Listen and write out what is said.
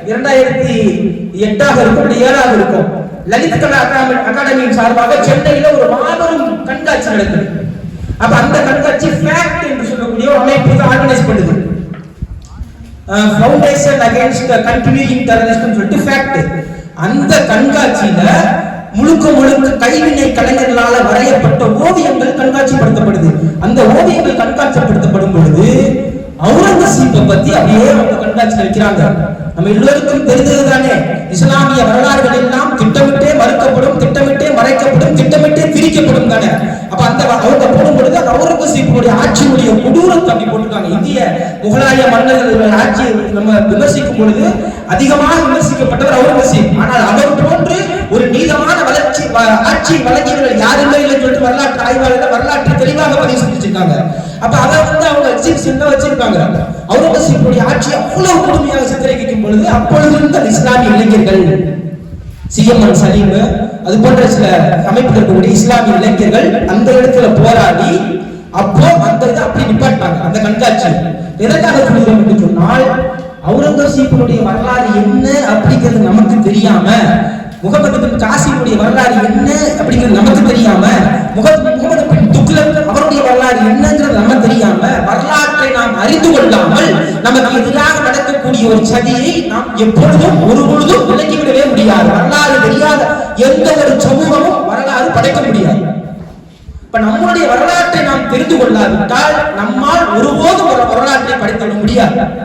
2008 இருக்கும், 7 இருக்கும். லலித் கலா அகாடமியின் சார்பாக சென்னையில ஒரு மாபெரும் கண்காட்சி நடக்குது. அப்ப அந்த கண்காட்சி ஃபேக்ட் என்று சொல்லக்கூடிய ஒரு அமைப்பு ஆர்கனைஸ் பண்ணுது. ஃபவுண்டேஷன் அகைன்ஸ்ட் கண்டினியூயிங் டெரரிசம் சொல்லிட்டு ஃபேக்ட். அந்த கண்காட்சியில முழுக்க கைவினை கலைஞர்களால வரையப்பட்ட ஓவியங்கள் கண்காட்சிப்படுத்தப்படுது. அந்த ஓவியங்கள் கண்காட்சிப்படுத்தப்படும் பொழுது அவுரங்கசீப்பை பத்தி அப்படியே அவங்க கண்காட்சியில் வைக்கிறாங்க. நம்ம எல்லோருக்கும் தெரிந்ததுதானே, இஸ்லாமிய வரலாறுகள் எல்லாம் திட்டமிட்டே மறுக்கப்படும், திட்டமிட்டே மறைக்கப்படும், திட்டமிட்டே திரிக்கப்படும் தானே. அப்ப அந்த அவங்க போடும் பொழுது அந்த அவுரங்கசீப்புடைய ஆட்சியுடைய கொடூரத்தை அப்படி போட்டிருக்காங்க. இந்திய முகலாய மன்னர்கள் ஆட்சியை நம்ம விமர்சிக்கும் பொழுது அதிகமாக விமர்சிக்கப்பட்டவர் அவுரங்கசீப். ஆனால் அவர் போன்று ஒரு நீளமான வளர்ச்சி ஆட்சி வழங்கியவர்கள் யாருமே இல்லைன்னு சொல்லிட்டு வரலாற்று ஆய்வாளர்கள் வரலாற்று தெளிவாக பதிவு செஞ்சிருக்காங்க. அப்ப அதை அவங்க வச்சிருக்காங்க. அவுரங்கசீப்புடைய ஆட்சி அவ்வளவு கொடுமையாக சித்தரிக்கும் பொழுது அப்பொழுது இருந்த இஸ்லாமிய இளைஞர்கள், சிஎம்என் சலீம், அது போன்ற சில அமைப்புகள் இருக்கக்கூடிய இஸ்லாமிய இளைஞர்கள் அந்த இடத்துல போராடி அப்போ அந்த இதை அப்படி நிப்பாட்டாங்க. அந்த கண்காட்சி எதற்காக சொல்கிறோம் என்று சொன்னால், அவுரங்கசீப்புடைய வரலாறு என்ன அப்படிங்கிறது நமக்கு தெரியாம, முகமது பின் காசிமுடைய வரலாறு என்ன அப்படிங்கிறது நமக்கு தெரியாம, முகமது பின் துக்ளக் அவருடைய வரலாறு என்னங்கிறது நம்ம தெரியாம, வரலாற்றை நாம் அறிந்து கொள்ளாமல் நமக்கு எதிராக நடக்கக்கூடிய ஒரு சதியை நாம் எப்பொழுதும் ஒரு பொழுதும் விலக்கிவிடவே முடியாது. வரலாறு தெரியாத எந்த ஒரு சமூகமும் வரலாறு படைக்க முடியாது. இப்ப நம்முடைய வரலாற்றை நாம் தெரிந்து கொள்ளாவிட்டால் நம்மால் ஒருபோதும் ஒரு வரலாற்றை படைத்துவிட முடியாது.